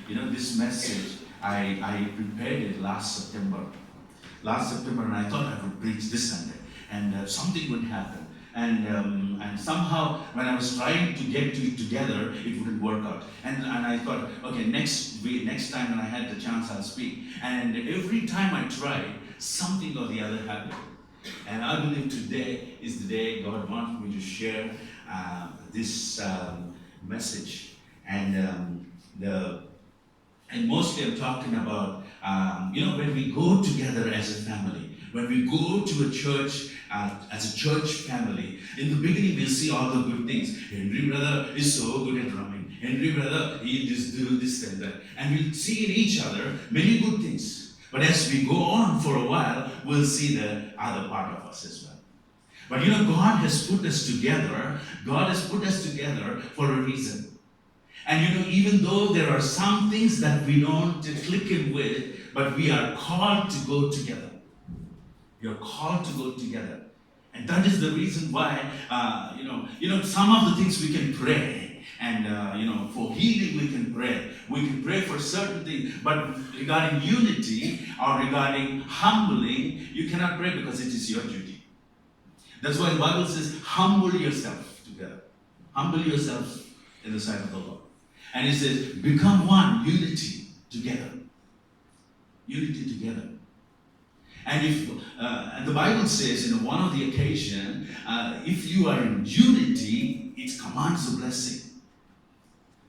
This message, I prepared it last September. And I thought I would preach this Sunday, and something would happen. And somehow, when I was trying to get to it together, it wouldn't work out. And I thought, okay, next time when I had the chance, I'll speak. And every time I tried, something or the other happened. And I believe today is the day God wants me to share this message. And mostly I'm talking about, when we go together as a family, when we go to a church as a church family. In the beginning, we'll see all the good things. Henry brother is so good at drumming. Henry brother, he just do this and that. And we'll see in each other many good things. But as we go on for a while, we'll see the other part of us as well. But God has put us together. God has put us together for a reason. And even though there are some things that we don't click in with, but we are called to go together. We are called to go together. And that is the reason why, some of the things we can pray. And, for healing we can pray. We can pray for certain things. But regarding unity or regarding humbling, you cannot pray because it is your duty. That's why the Bible says, humble yourself together. Humble yourself in the sight of the Lord. And it says, become one, unity together. Unity together. And the Bible says in one of the occasions, if you are in unity, it commands a blessing.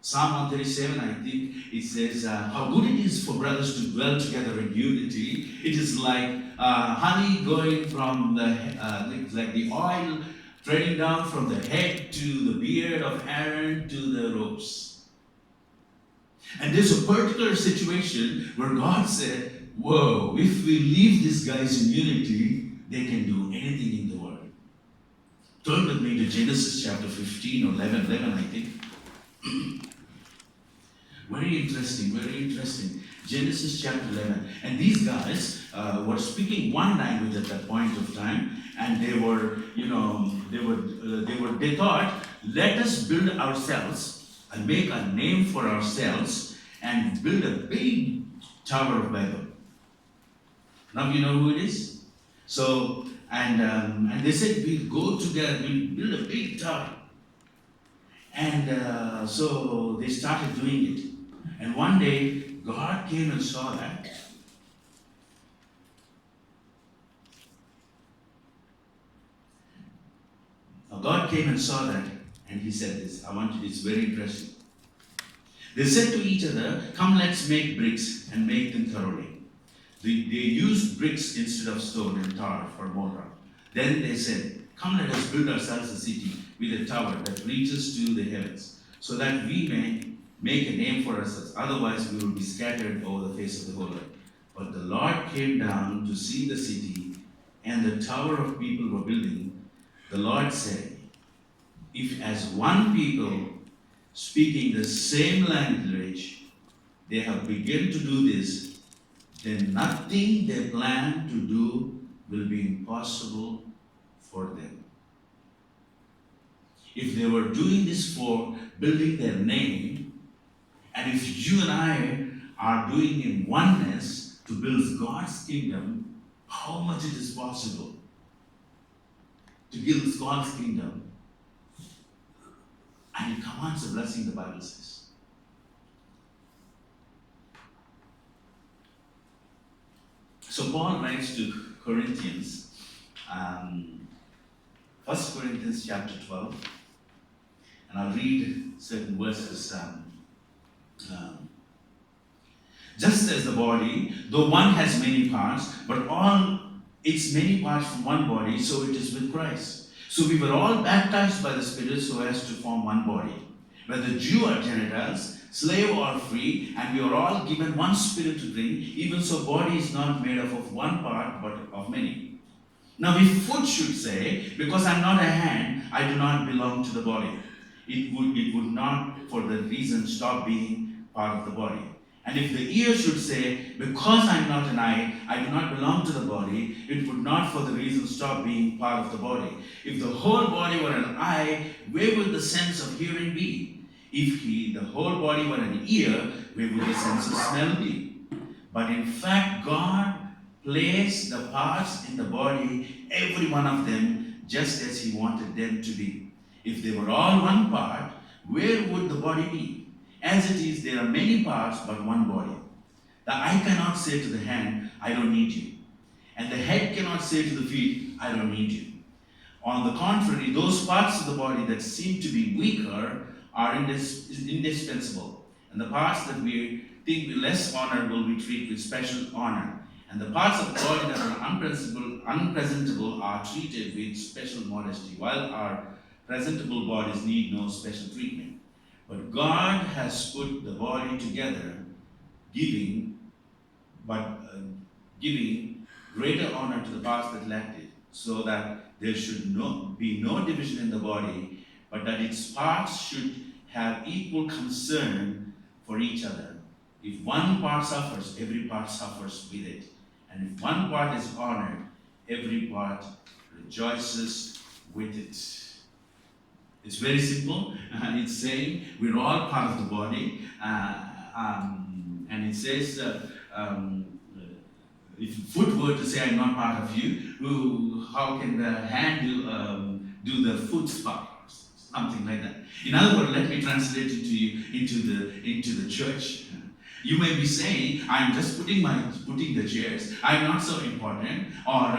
Psalm 137, I think, it says, how good it is for brothers to dwell together in unity. It is like honey going from like the oil trailing down from the head to the beard of Aaron to the ropes. And there's a particular situation where God said, whoa, if we leave these guys in unity, they can do anything in the world. Turn with me to Genesis chapter 15 or 11, I think. Very interesting. Genesis chapter 11. And these guys were speaking one language at that point of time, and they thought, let us build ourselves and make a name for ourselves and build a big Tower of Babel. Now you know who it is? So, and they said, we'll go together, we'll build a big tower. And so they started doing it. And one day, God came and saw that. Now God came and saw that, and he said this. It's very interesting. They said to each other, come, let's make bricks and make them thoroughly. They used bricks instead of stone and tar for mortar. Then they said, come, let us build ourselves a city with a tower that reaches to the heavens, so that we may make a name for ourselves. Otherwise, we will be scattered over the face of the whole earth. But the Lord came down to see the city and the tower of people were building. The Lord said, if as one people speaking the same language, they have begun to do this, then nothing they plan to do will be impossible for them. If they were doing this for building their name, and if you and I are doing in oneness to build God's kingdom, how much it is possible to build God's kingdom? And it commands a blessing, the Bible says. So Paul writes to Corinthians, 1 Corinthians chapter 12, and I'll read certain verses. Just as the body, though one has many parts, but all its many parts from one body, so it is with Christ. So we were all baptized by the Spirit so as to form one body. Whether Jew or Gentiles, slave or free, and we are all given one Spirit to drink, even so body is not made up of one part, but of many. Now if foot should say, because I'm not a hand, I do not belong to the body, it would not for the reason stop being part of the body. And if the ear should say, because I'm not an eye, I do not belong to the body, it would not for the reason stop being part of the body. If the whole body were an eye, where would the sense of hearing be? If the whole body were an ear, Where would the sense of smell be? But in fact, God placed the parts in the body, every one of them, just as He wanted them to be. If they were all one part, where would the body be? As it is, there are many parts, but one body. The eye cannot say to the hand, I don't need you. And the head cannot say to the feet, I don't need you. On the contrary, those parts of the body that seem to be weaker are indispensable. And the parts that we think we less honorable, we treat with special honor. And the parts of the body that are unpresentable are treated with special modesty, while our presentable bodies need no special treatment. But God has put the body together, giving greater honor to the parts that lacked it, so that there should be no division in the body, but that its parts should have equal concern for each other. If one part suffers, every part suffers with it. And if one part is honored, every part rejoices with it. It's very simple. It's saying we're all part of the body. And it says, if foot were to say, I'm not part of you, how can the hand do the foot's part? Something like that. In other words, let me translate it to you into the church. You may be saying, I'm just putting the chairs, I'm not so important, or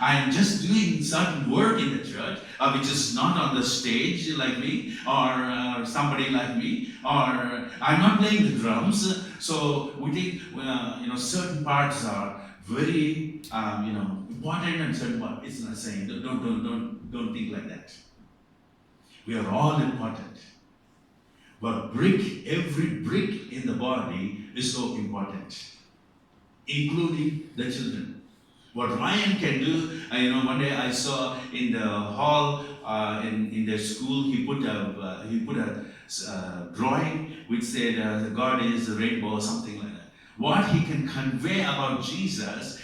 I'm just doing certain work in the church, which is not on the stage like me, or somebody like me, or I'm not playing the drums. So we think, certain parts are very, important, and certain parts. It's not saying. Don't think like that. We are all important. But every brick in the body is so important, including the children. What Ryan can do, one day I saw in the hall in their school, he put a drawing which said God is a rainbow or something like that. What he can convey about Jesus,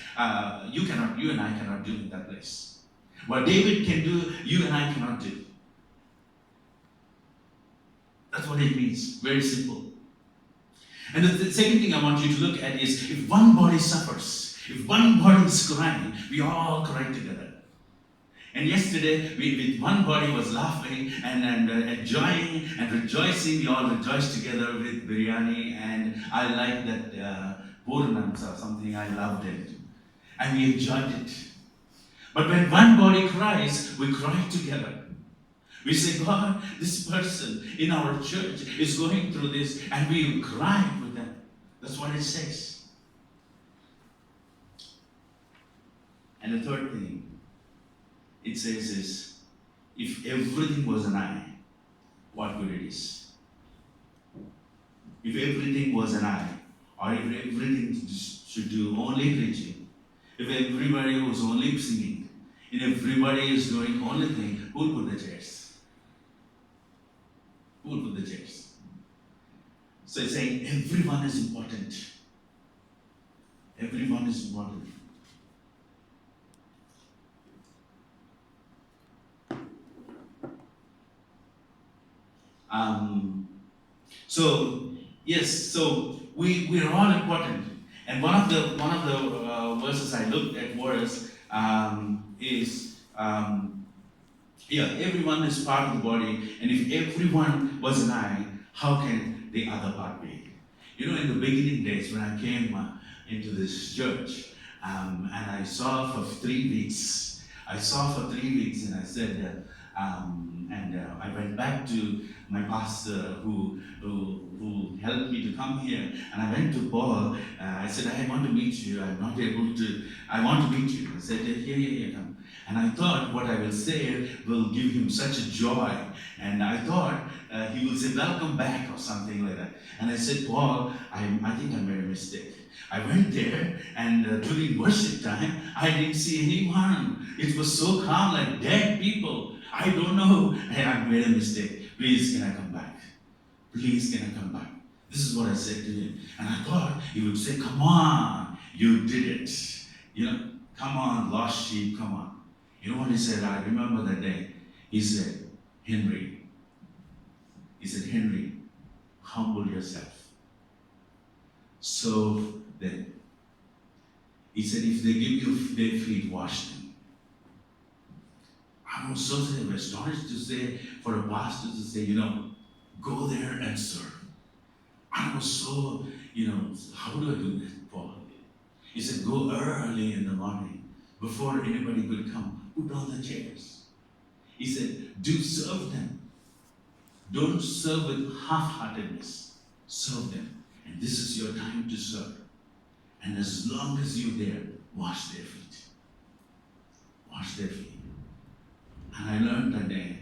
you and I cannot do in that place. What David can do, you and I cannot do. That's what it means. Very simple. And the second thing I want you to look at is, if one body suffers, if one body is crying, we all cry together. And yesterday, with one body was laughing and enjoying and rejoicing. We all rejoiced together with biryani, and I like that Purnams or something. I loved it. And we enjoyed it. But when one body cries, we cry together. We say, God, this person in our church is going through this, and we cry with them. That's what it says. And the third thing it says is, if everything was an eye, what good it is. If everything was an eye, or if everything should do only preaching, if everybody was only singing, and everybody is doing only thing, who will put the chairs? Who will put the chairs? So it's saying everyone is important. Everyone is important. So we are all important. And one of the verses I looked at was everyone is part of the body, and if everyone was an eye, how can the other part be? In the beginning days when I came into this church, and I saw for 3 weeks. I said, I went back to my pastor who helped me to come here, and I went to Paul. I said, I want to meet you. I'm not able to. I want to meet you. I said, here, come. And I thought what I will say will give him such a joy. And I thought he will say, welcome back or something like that. And I said, Paul, I think I made a mistake. I went there, and during worship time, I didn't see anyone. It was so calm, like dead people. I don't know. I made a mistake. Please, can I come back? Please, can I come back? This is what I said to him. And I thought he would say, come on, you did it. Come on, lost sheep, come on. You know what he said? I remember that day. He said, Henry, humble yourself. serve them. He said, if they give you their feet, wash them. I was so astonished to say, for a pastor to say, go there and serve. I was so, how do I do that, Paul? He said, go early in the morning, before anybody could come, put on the chairs. He said, do serve them. Don't serve with half-heartedness. Serve them. And this is your time to serve. And as long as you're there, wash their feet. Wash their feet. And I learned that day.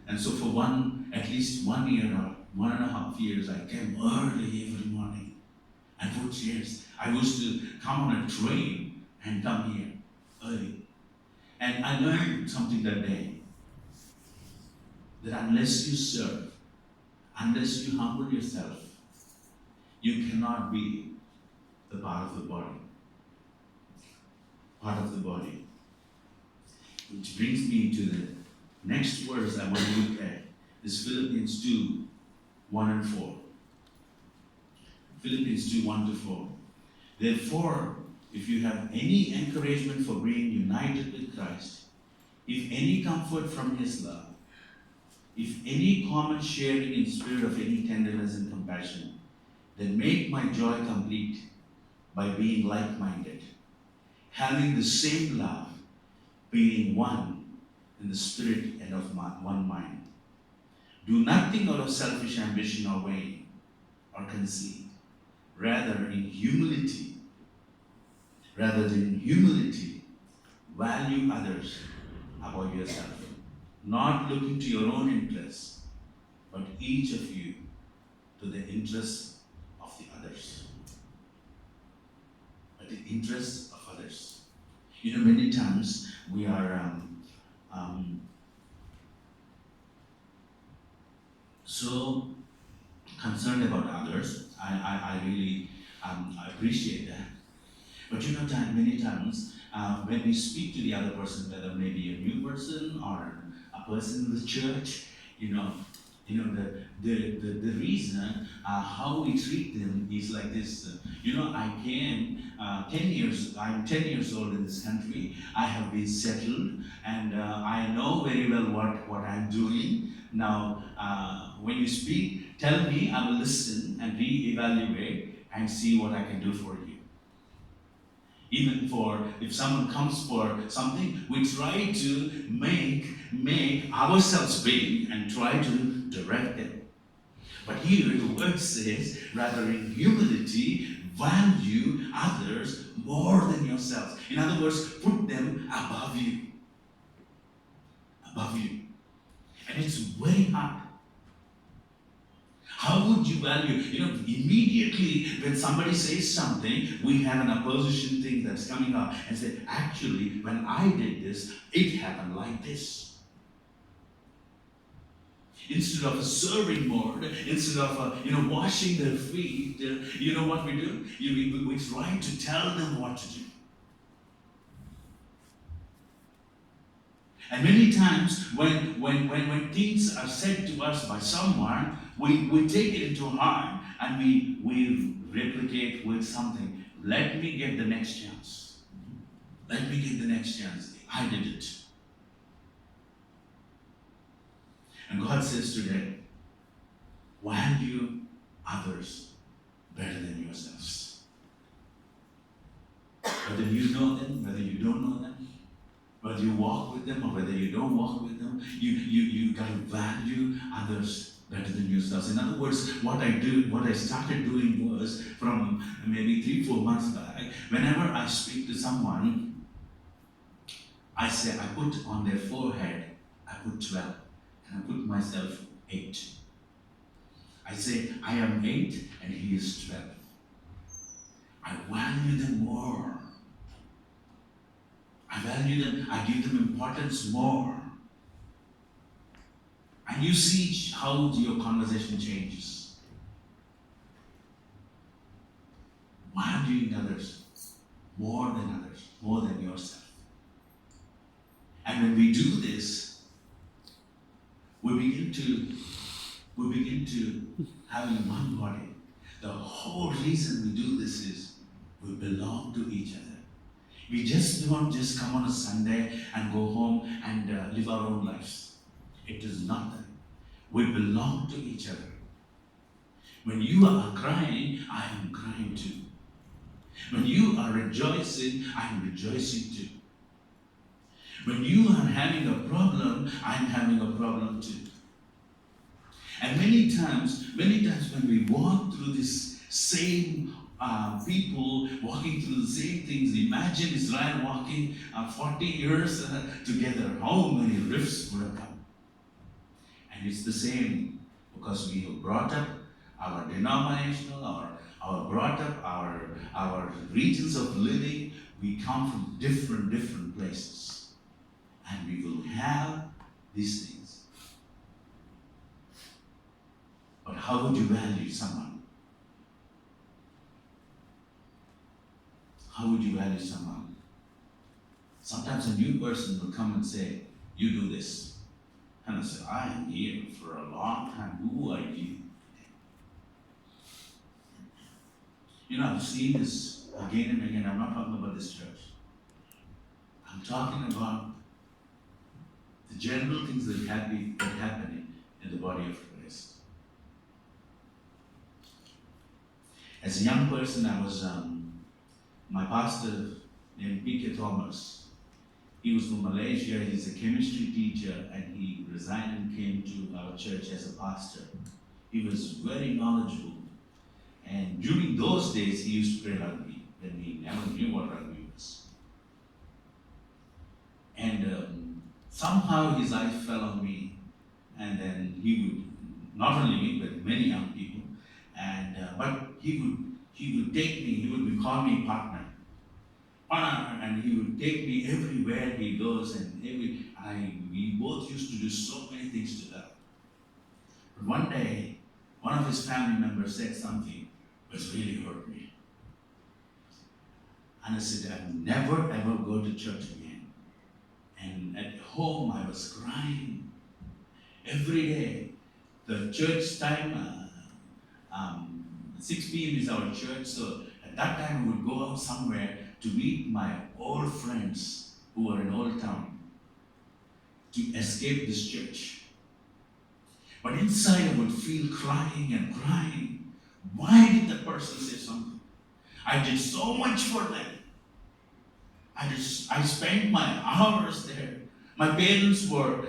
And so for at least 1 year or 1.5 years, I came early every morning and put chairs. I used to come on a train and come here early. And I learned something that day. That unless you serve, unless you humble yourself, you cannot be the part of the body. Part of the body. Which brings me to the next verse I want to look at. Is Philippians 2, 1 and 4. Philippians 2, 1 to 4. Therefore, if you have any encouragement for being united with Christ, if any comfort from his love, if any common sharing in spirit of any tenderness and compassion, then make my joy complete by being like-minded, having the same love, being one in the spirit and of one mind. Do nothing out of selfish ambition or vain or conceit. Rather, in humility, value others above yourself, not looking to your own interests, but each of you to the interests of the others. But the interests of others. Many times we are so concerned about others. I really appreciate that. But many times when we speak to the other person, whether maybe a new person or a person in the church, the reason how we treat them is like this. I came 10 years. I'm 10 years old in this country. I have been settled, and I know very well what I'm doing. Now, when you speak, tell me. I will listen and reevaluate and see what I can do for you. Even if someone comes for something, we try to make ourselves big and try to direct them. But here the word says, rather in humility, value others more than yourselves. In other words, put them above you. Above you. And it's very hard. How would you value? Immediately when somebody says something, we have an opposition thing that's coming up and say, actually, when I did this, it happened like this. Instead of a serving mode, instead of washing their feet, you know what we do? We try to tell them what to do. And many times when things are said to us by someone, we take it into heart and we replicate with something. Let me get the next chance. Let me get the next chance. I did it. And God says today, value others better than yourselves. Whether you know them, whether you don't know them, whether you walk with them or whether you don't walk with them, you got to value others better than yourselves. In other words, what I started doing was, from maybe 3-4 months back, whenever I speak to someone, I put on their forehead, I put 12, and I put myself 8. I say, I am 8 and he is 12. I value them more. I value them, I give them importance more. And you see how your conversation changes. Valuing others more than others, more than yourself. And when we do this, we begin to having one body. The whole reason we do this is we belong to each other. We just don't just come on a Sunday and go home and live our own lives. It is not that. We belong to each other. When you are crying, I am crying too. When you are rejoicing, I am rejoicing too. When you are having a problem, I am having a problem too. And many times when we walk through this same people walking through the same things, imagine Israel walking 40 years together, how many rifts would have come? And it's the same because we have brought up our denominational, our brought up our regions of living, we come from different places. And we will have these things. But how would you value someone? How would you value someone? Sometimes a new person will come and say, you do this. And I say, I am here for a long time. Who are you? You know, I've seen this again and again. I'm not talking about this church. I'm talking about the general things that happening in the body of Christ. As a young person, I was my pastor named P.K. Thomas. He was from Malaysia. He's a chemistry teacher, and he resigned and came to our church as a pastor. He was very knowledgeable, and during those days, he used to play rugby when he never knew what rugby was. And somehow his eyes fell on me, and then he would, not only me, but many young people, and but he would take me, he would call me partner, and he would take me everywhere he goes, and we both used to do so many things together. But one day, one of his family members said something that really hurt me. And I said, I'll never ever go to church again. And at home I was crying every day. The church time, 6 p.m. is our church, so at that time we would go out somewhere to meet my old friends who were in Old Town to escape this church. But inside I would feel crying and crying. Why did the person say something? I did so much for them. I spent my hours there. My parents were,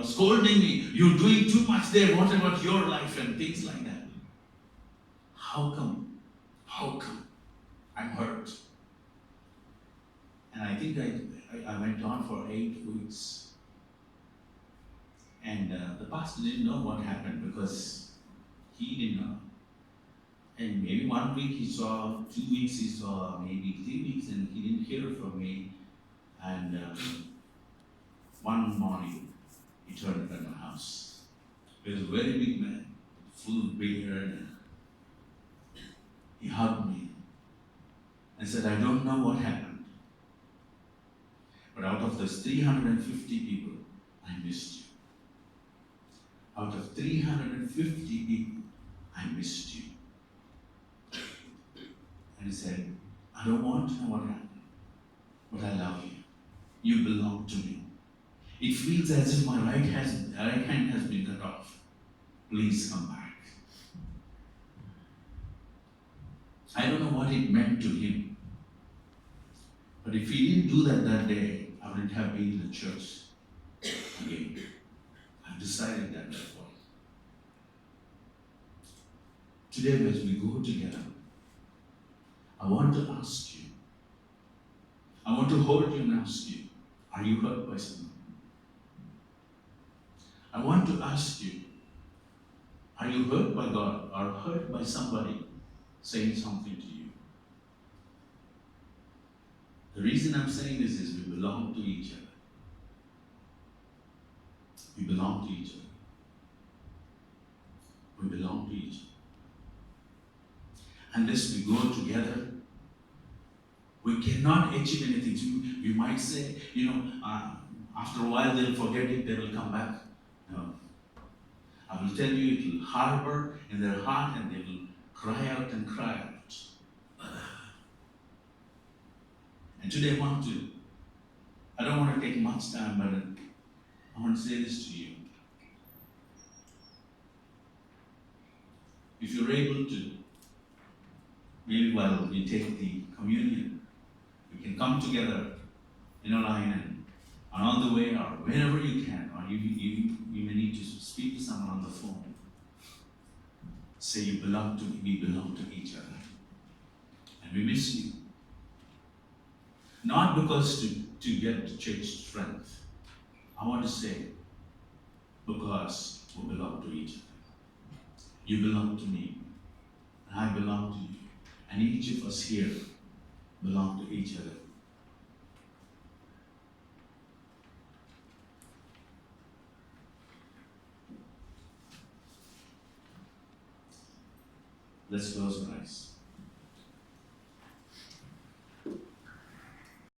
scolding me. You're doing too much there. What about your life and things like that? How come? How come? I'm hurt. And I think I went on for 8 weeks. And the pastor didn't know what happened because he didn't know. And maybe 1 week he saw, 2 weeks he saw, maybe 3 weeks, and he didn't hear from me. And one morning he turned up at my house. He was a very big man, full beard. He hugged me and said, I don't know what happened, but out of those 350 people, I missed you. Out of 350 people, I missed you. And he said, I don't want to know what happened, but I love you. You belong to me. It feels as if my right hand has been cut off. Please come back. I don't know what it meant to him. But if he didn't do that day, I wouldn't have been in the church again. I've decided that before. Today, as we go together, I want to ask you, I want to hold you and ask you, are you hurt by someone? I want to ask you, are you hurt by God or hurt by somebody saying something to you? The reason I'm saying this is we belong to each other. We belong to each other. We belong to each other. Unless we go together, we cannot achieve anything. So we might say, after a while they'll forget it, they will come back. No. I will tell you, it will harbor in their heart and they will cry out and cry out. And today I don't want to take much time, but I want to say this to you. If you're able to, maybe while we take the communion, we can come together in a line and on the way or wherever you can, or you may need to speak to someone on the phone. Say you belong to me, we belong to each other. And we miss you. Not because to get church strength. I want to say, because we belong to each other. You belong to me, and I belong to you. And each of us here belong to each other. Let's close our eyes.